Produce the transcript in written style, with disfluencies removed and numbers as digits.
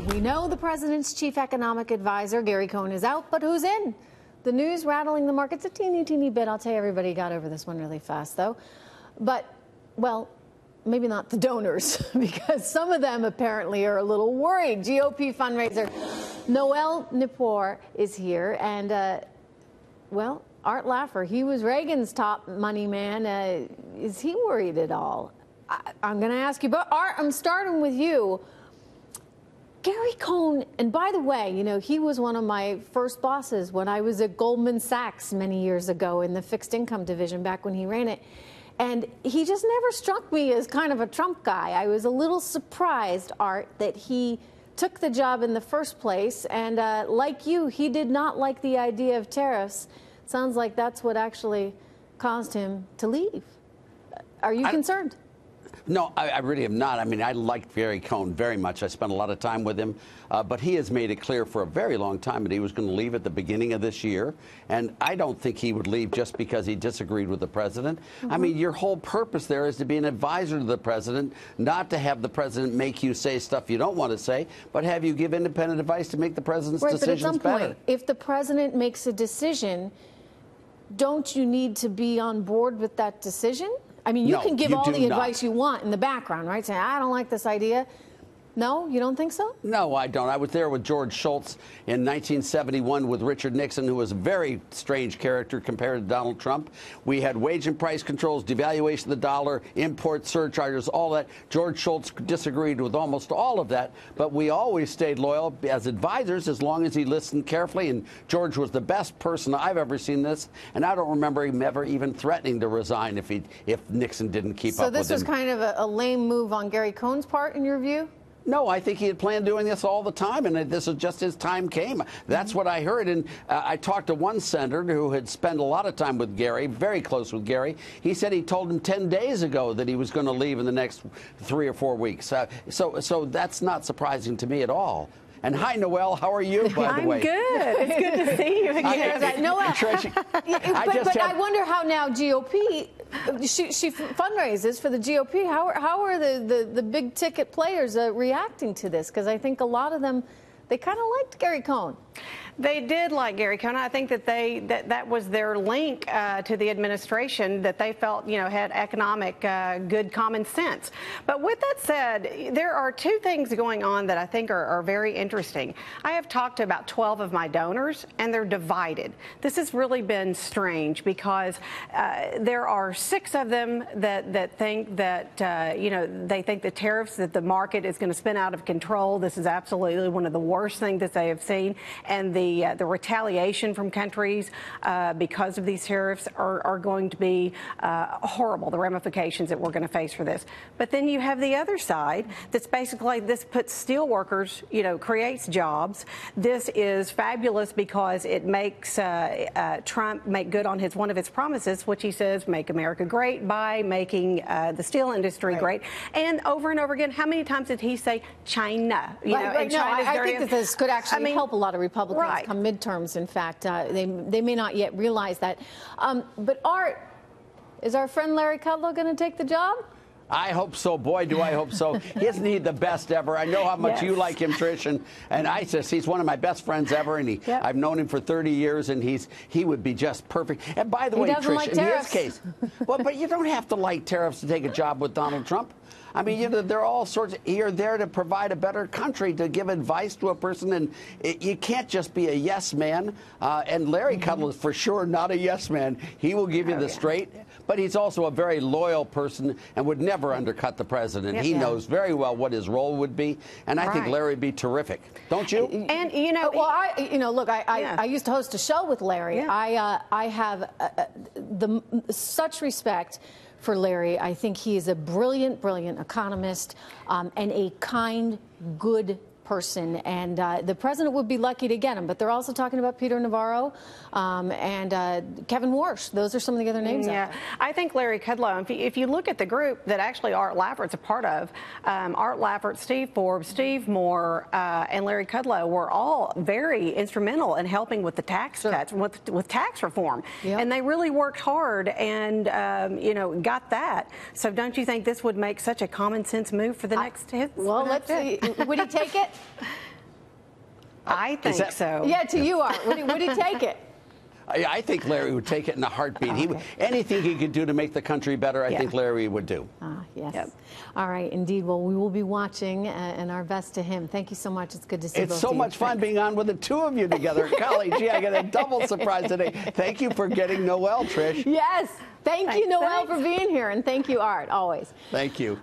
We know the president's chief economic advisor, Gary Cohn, is out, but who's in? The news rattling the markets a teeny bit. I'll tell you, everybody got over this one really fast, though. But, well, maybe not the donors, because some of them apparently are a little worried. GOP fundraiser Noel Nipor is here, and, well, Art Laffer, he was Reagan's top money man. Is he worried at all? I'm going to ask you, but Art, I'm starting with you. Gary Cohn, and by the way, you know, he was one of my first bosses when I was at Goldman Sachs many years ago in the fixed income division back when he ran it. And he just never struck me as kind of a Trump guy. I was a little surprised, Art, that he took the job in the first place. And like you, he did not like the idea of tariffs. Sounds like that's what actually caused him to leave. Are you concerned? No, I really am not. I mean, I liked Gary Cohn very much. I spent a lot of time with him. But he has made it clear for a very long time that he was going to leave at the beginning of this year. And I don't think he would leave just because he disagreed with the president. I mean, your whole purpose there is to be an advisor to the president, not to have the president make you say stuff you don't want to say, but have you give independent advice to make the president's decisions better. But at some point, if the president makes a decision, don't you need to be on board with that decision? I mean, you can give all the advice you want in the background, right? Saying, I don't like this idea. No, you don't think so? No, I don't. I was there with George Shultz in 1971 with Richard Nixon, who was a very strange character compared to Donald Trump. We had wage and price controls, devaluation of the dollar, import surcharges, all that. George Shultz disagreed with almost all of that, but we always stayed loyal as advisors as long as he listened carefully. And George was the best person I've ever seen this, and I don't remember him ever even threatening to resign if Nixon didn't keep up with him. So this was kind of a lame move on Gary Cohn's part, in your view? No, I think he had planned doing this all the time, and this is just his time came. That's what I heard. And I talked to one senator who had spent a lot of time with Gary, very close with Gary. He said he told him 10 days ago that he was going to leave in the next 3 or 4 weeks. So that's not surprising to me at all. And hi, Noel. How are you, by the way? I'm good. It's good to see you again. Noel, but I wonder how now GOP, she fundraises for the GOP. How are the big ticket players reacting to this? Because I think a lot of them, they kind of liked Gary Cohn. They did like Gary Cohn. I think that that was their link to the administration, that they felt, you know, had economic good common sense. But with that said, there are two things going on that I think are very interesting. I have talked to about 12 of my donors, and they're divided. This has really been strange because there are 6 of them that think that, you know, they think the tariffs, that the market is going to spin out of control. This is absolutely one of the worst things that they have seen. And the retaliation from countries because of these tariffs are going to be horrible, the ramifications that we're going to face for this. But then you have the other side that's basically, this puts steel workers, you know, creates jobs. This is fabulous because it makes Trump make good on one of his promises, which he says, make America great by making the steel industry great. And over again, how many times did he say China? You know, and China's I think that this could actually help a lot of Republicans come midterms. In fact, they may not yet realize that. But Art, is our friend Larry Kudlow going to take the job? I hope so. Boy, do I hope so. Isn't he the best ever? I know how much you like him, Trish, and I just, he's one of my best friends ever, and I've known him for 30 years, and he would be just perfect. And by the way, Trish, in his case, well, but you don't have to like tariffs to take a job with Donald Trump. I mean, you know, there are all sorts. You're there to provide a better country, to give advice to a person, and you can't just be a yes man. And Larry Kudlow is for sure not a yes man. He will give you the straight, but he's also a very loyal person and would never undercut the president. He knows very well what his role would be, and I think Larry would be terrific. Don't you? And you know, look, I used to host a show with Larry. I have such respect for Larry. I think he is a brilliant economist and a kind, good person, and the president would be lucky to get him. But they're also talking about Peter Navarro and Kevin Warsh. Those are some of the other names. Yeah, I think Larry Kudlow, if you look at the group that actually Art Laffer's a part of, Art Laffer, Steve Forbes, Steve Moore, and Larry Kudlow were all very instrumental in helping with the tax cuts, with tax reform. And they really worked hard and, you know, got that. So don't you think this would make such a common sense move for the next hit? Well, let's see. Would he take it? I think so. Yeah, to you, Art. Would he take it? I think Larry would take it in a heartbeat. Okay. Anything he could do to make the country better, I think Larry would do. Yes. Yep. All right, indeed. Well, we will be watching, and our best to him. Thank you so much. It's good to see both of you. It's so much fun being on with the two of you together. Golly gee, I got a double surprise today. Thank you for getting Noel, Trish. Yes. Thank you, Noel, thanks. for being here, and thank you, Art, always. Thank you.